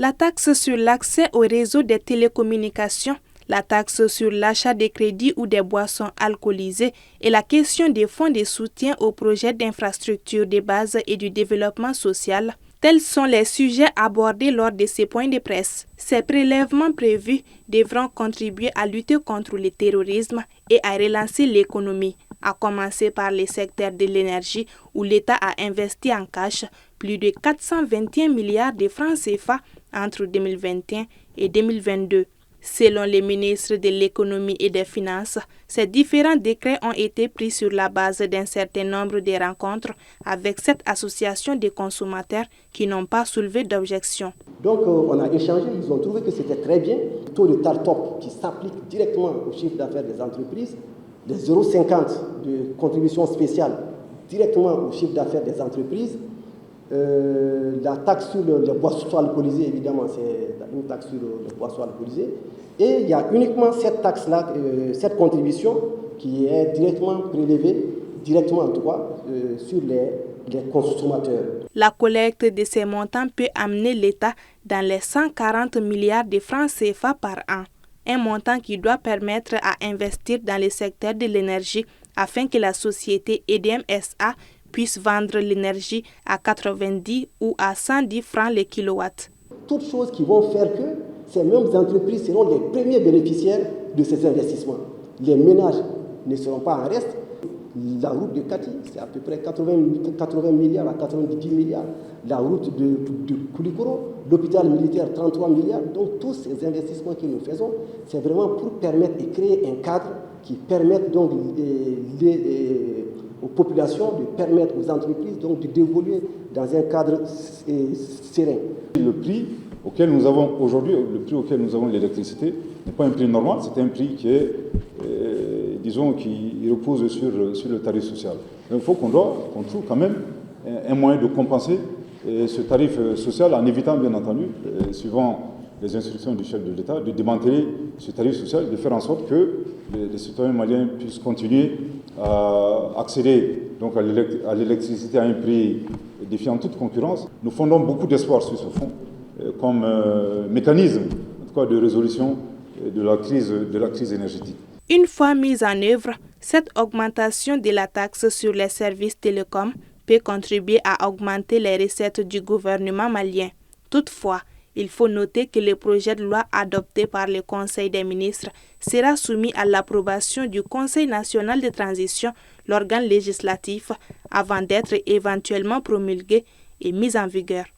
La taxe sur l'accès au réseau des télécommunications, la taxe sur l'achat des crédits ou des boissons alcoolisées et la question des fonds de soutien aux projets d'infrastructure de base et du développement social. Tels sont les sujets abordés lors de ces points de presse. Ces prélèvements prévus devront contribuer à lutter contre le terrorisme et à relancer l'économie, à commencer par le secteur de l'énergie où l'État a investi en cash plus de 421 milliards de francs CFA entre 2021 et 2022. Selon le ministre de l'Économie et des Finances, ces différents décrets ont été pris sur la base d'un certain nombre de rencontres avec cette association de consommateurs qui n'ont pas soulevé d'objection. Donc on a échangé, ils ont trouvé que c'était très bien. Le taux de TARTOP qui s'applique directement au chiffre d'affaires des entreprises, les 0,50 de contribution spéciale directement au chiffre d'affaires des entreprises, la taxe sur les boissons alcoolisées, évidemment, c'est une taxe sur les boissons alcoolisées. Et il y a uniquement cette taxe-là, cette contribution qui est directement prélevée, directement en tout cas, sur les consommateurs. La collecte de ces montants peut amener l'État dans les 140 milliards de francs CFA par an. Un montant qui doit permettre à investir dans le secteur de l'énergie afin que la société EDM SA puisse vendre l'énergie à 90 ou à 110 francs le kilowatt. Toutes choses qui vont faire que ces mêmes entreprises seront les premiers bénéficiaires de ces investissements. Les ménages ne seront pas en reste. La route de Kati, c'est à peu près 80 milliards à 90 milliards. La route de Koulikoro, l'hôpital militaire, 33 milliards. Donc tous ces investissements que nous faisons, c'est vraiment pour permettre et créer un cadre qui permette donc aux populations, de permettre aux entreprises donc d'évoluer dans un cadre serein. Le prix auquel nous avons aujourd'hui, le prix auquel nous avons l'électricité n'est pas un prix normal, c'est un prix qui est, disons, qui repose sur le tarif social. Donc il faut qu'on trouve quand même un moyen de compenser ce tarif social en évitant, bien entendu, suivant les instructions du chef de l'État, de démanteler ce tarif social, de faire en sorte que les citoyens maliens puissent continuer à accéder donc à l'électricité à un prix défiant toute concurrence. Nous fondons beaucoup d'espoir sur ce fonds comme mécanisme en tout cas, de résolution de la crise énergétique. Une fois mise en œuvre, cette augmentation de la taxe sur les services télécoms peut contribuer à augmenter les recettes du gouvernement malien. Toutefois, il faut noter que le projet de loi adopté par le Conseil des ministres sera soumis à l'approbation du Conseil national de transition, l'organe législatif, avant d'être éventuellement promulgué et mis en vigueur.